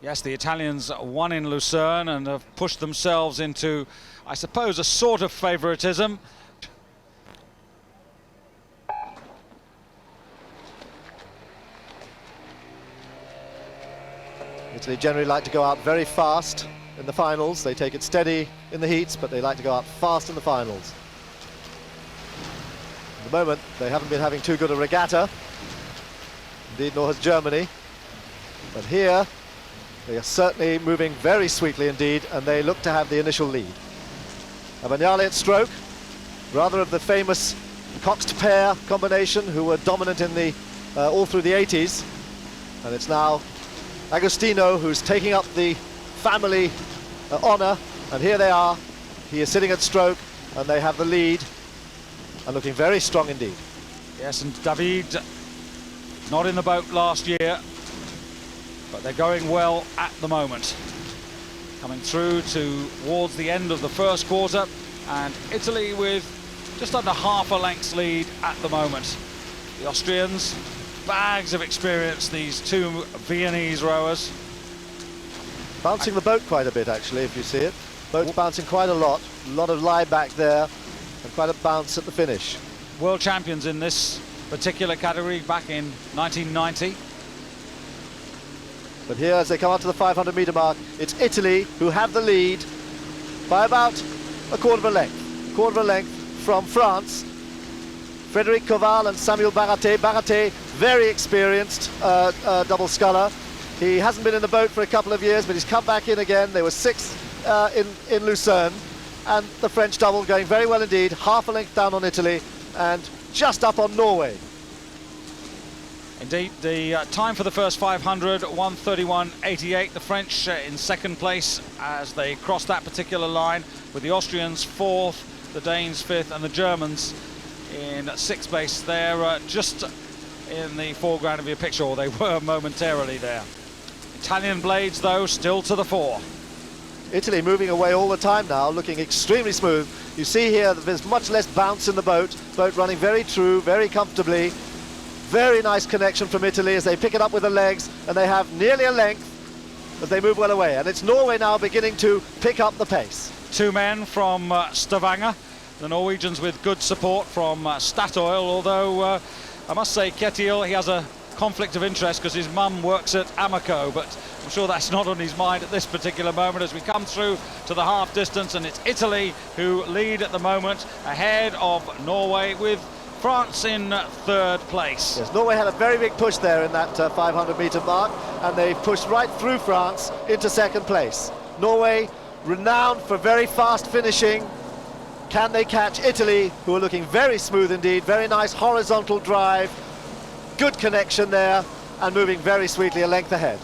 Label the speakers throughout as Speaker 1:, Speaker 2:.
Speaker 1: Yes, the Italians won in Lucerne and have pushed themselves into, I suppose, a sort of favouritism.
Speaker 2: Italy generally like to go out very fast in the finals. They take it steady in the heats, but they like to go out fast in the finals. At the moment, they haven't been having too good a regatta. Indeed, nor has Germany. But here, they are certainly moving very sweetly indeed, and they look to have the initial lead. Avagnale at stroke, rather of the famous coxed pair combination who were dominant in the all through the 80s. And it's now Agostino who's taking up the family honour, and here they are. He is sitting at stroke, and they have the lead, and looking very strong indeed.
Speaker 1: Yes, and David, not in the boat last year, but they're going well at the moment. Coming through towards the end of the first quarter, and Italy with just under half a length's lead at the moment. The Austrians, bags of experience, these two Viennese rowers.
Speaker 2: Bouncing the boat quite a bit, actually, if you see it. Boat's bouncing quite a lot of lie back there, and quite a bounce at the finish.
Speaker 1: World champions in this particular category back in 1990.
Speaker 2: But here, as they come up to the 500-metre mark, it's Italy who have the lead by about a quarter of a length. A quarter of a length from France. Frédéric Koval and Samuel Baraté. Baraté, very experienced double sculler. He hasn't been in the boat for a couple of years, but he's come back in again. They were sixth in Lucerne. And the French double going very well indeed. Half a length down on Italy and just up on Norway.
Speaker 1: Indeed, the time for the first 500, 1:31.88. The French in second place as they cross that particular line, with the Austrians fourth, the Danes fifth, and the Germans in sixth place. They're just in the foreground of your picture, or they were momentarily there. Italian blades, though, still to the fore.
Speaker 2: Italy moving away all the time now, looking extremely smooth. You see here that there's much less bounce in the boat. Boat running very true, very comfortably. Very nice connection from Italy as they pick it up with the legs, and they have nearly a length as they move well away. And it's Norway now beginning to pick up the pace.
Speaker 1: Two men from Stavanger, the Norwegians with good support from Statoil, although I must say Kjetil, he has a conflict of interest because his mum works at Amoco, but I'm sure that's not on his mind at this particular moment as we come through to the half distance, and it's Italy who lead at the moment, ahead of Norway, with France in third place.
Speaker 2: Yes, Norway had a very big push there in that 500-metre mark, and they pushed right through France into second place. Norway, renowned for very fast finishing. Can they catch Italy, who are looking very smooth indeed? Very nice horizontal drive, good connection there, and moving very sweetly a length ahead.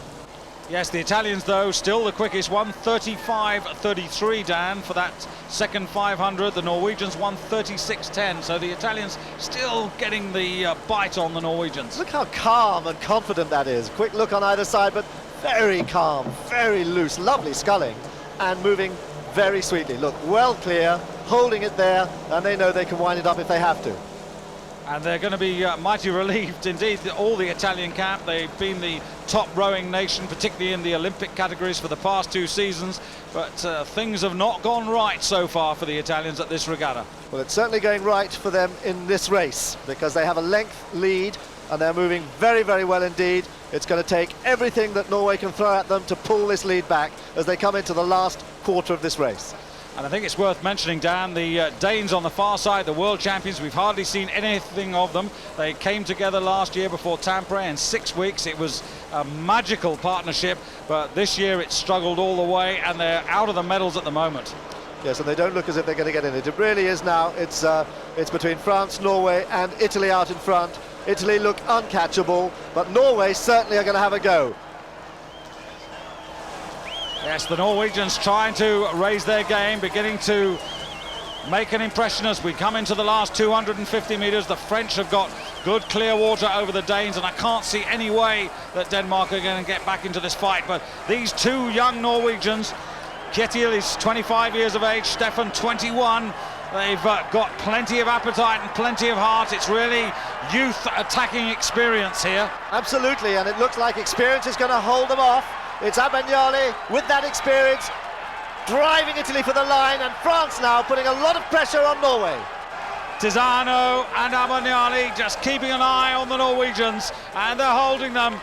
Speaker 1: Yes, the Italians, though, still the quickest, 1:35.33, Dan, for that second 500. The Norwegians 1:36.10, so the Italians still getting the bite on the Norwegians.
Speaker 2: Look how calm and confident that is. Quick look on either side, but very calm, very loose, lovely sculling, and moving very sweetly. Look, well clear, holding it there, and they know they can wind it up if they have to.
Speaker 1: And they're going to be mighty relieved indeed, all the Italian camp. They've been the top rowing nation, particularly in the Olympic categories for the past 2 seasons, but things have not gone right so far for the Italians at this regatta.
Speaker 2: Well, it's certainly going right for them in this race, because they have a length lead and they're moving very, very well indeed. It's going to take everything that Norway can throw at them to pull this lead back as they come into the last quarter of this race.
Speaker 1: And I think it's worth mentioning, Dan, the Danes on the far side, the world champions, we've hardly seen anything of them. They came together last year before Tampere in 6 weeks. It was a magical partnership, but this year it's struggled all the way, and they're out of the medals at the moment.
Speaker 2: Yes, and they don't look as if they're going to get in it. It really is now. It's between France, Norway, and Italy out in front. Italy look uncatchable, but Norway certainly are going to have a go.
Speaker 1: Yes, the Norwegians trying to raise their game, beginning to make an impression as we come into the last 250 metres. The French have got good clear water over the Danes, and I can't see any way that Denmark are going to get back into this fight. But these two young Norwegians, Kjetil is 25 years of age, Stefan 21. They've got plenty of appetite and plenty of heart. It's really youth attacking experience here.
Speaker 2: Absolutely, and it looks like experience is going to hold them off. It's Abagnale with that experience, driving Italy for the line, and France now putting a lot of pressure on Norway.
Speaker 1: Tisano and Abagnale just keeping an eye on the Norwegians, and they're holding them,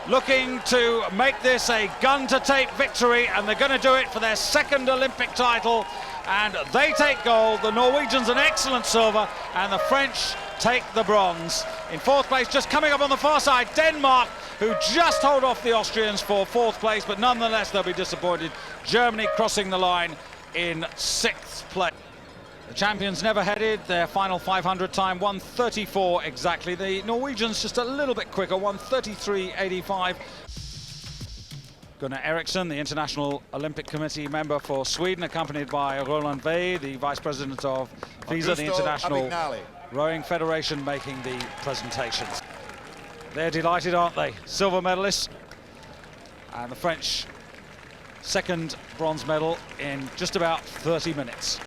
Speaker 1: looking to make this a gun-to-tape victory, and they're going to do it for their second Olympic title, and they take gold. The Norwegians an excellent silver, and the French take the bronze. In fourth place, just coming up on the far side, Denmark, who just hold off the Austrians for fourth place, but nonetheless they'll be disappointed. Germany crossing the line in sixth place. The champions never headed, their final 500 time 1:34 exactly. The Norwegians just a little bit quicker, 1:33.85. Gunnar Eriksson, the International Olympic Committee member for Sweden, accompanied by Roland Wey, the Vice President of FISA, the International Rowing Federation, making the presentations. They're delighted, aren't they? Silver medalists. And the French second bronze medal in just about 30 minutes.